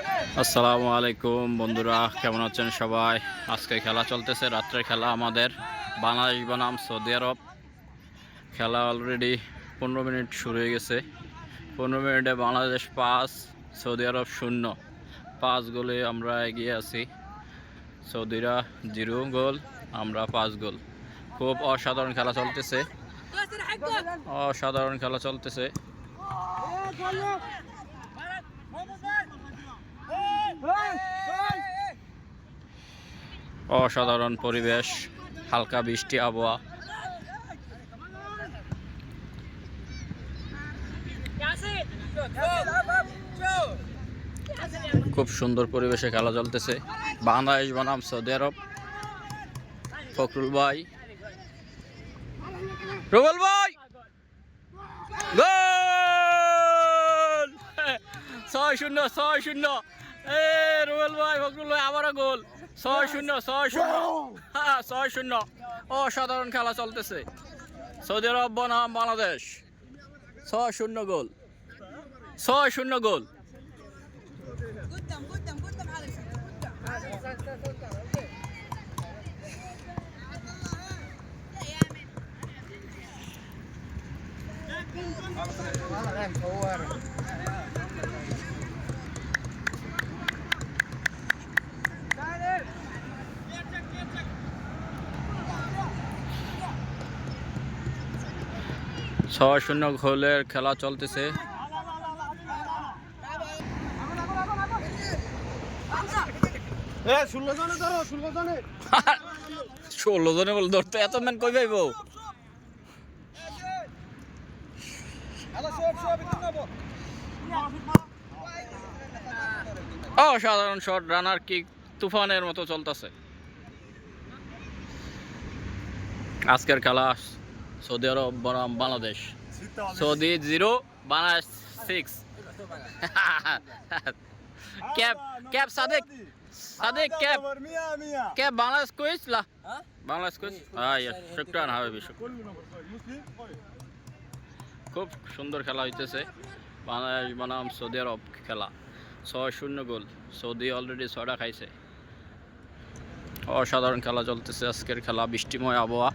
আসসালামু আলাইকুম বন্ধুরা, কেমন আছেন সবাই? আজকে খেলা চলতেছে, রাত্রের খেলা আমাদের বাংলাদেশ বনাম সৌদি আরব। খেলা অলরেডি 15 মিনিট শুরু হয়ে গেছে। 15 মিনিটে বাংলাদেশ 5, সৌদি আরব 0। 5 গোলে আমরা এগিয়ে আছি। সৌদিরা 0 গোল, আমরা 5 গোল। খুব অসাধারণ খেলা চলতেছে, অসাধারণ খেলা চলতেছে। অসাধারণ পরিবেশ, হালকা বৃষ্টি আবহাওয়া। খুব সুন্দর পরিবেশে খেলা চলতেছে। বাংলাদেশ বনাম সৌদি আরব। ফখরুল ভাই, রুবেল ভাই, গোল! 6-0, 6-0। রুবেল ভাই, ফখরুল ভাই, আবারও গোল। 6-0, 6-0, 6-0। অসাধারণ খেলা চলতেছে। সৌদি আরব বনাম বাংলাদেশ। 6-0 গোল, 6-0 গোল। ছয় শূন্য গোলের খেলা চলতেছে। 16 জনে বল ধরতে এত ম্যান কই পাইব? অসাধারণ শট, রানার কিক তুফানের মতো চলতেছে। আজকের খেলা সৌদি আরব বনাম Bangladesh. Saudi 0, Bangladesh 6। Cap cap Sadek, Sadek cap cap Bangladesh quiz লা, বাংলাদেশ কুইজ। শুকরান হাবিবি, খুব সুন্দর খেলা হইতেছে। বাংলাদেশ বনাম সৌদি আরব খেলা। 6-0 গোল। সৌদি অলরেডি 6টা খাইছে। অসাধারণ খেলা চলতেছে আজকের খেলা, বৃষ্টিময় আবহাওয়া।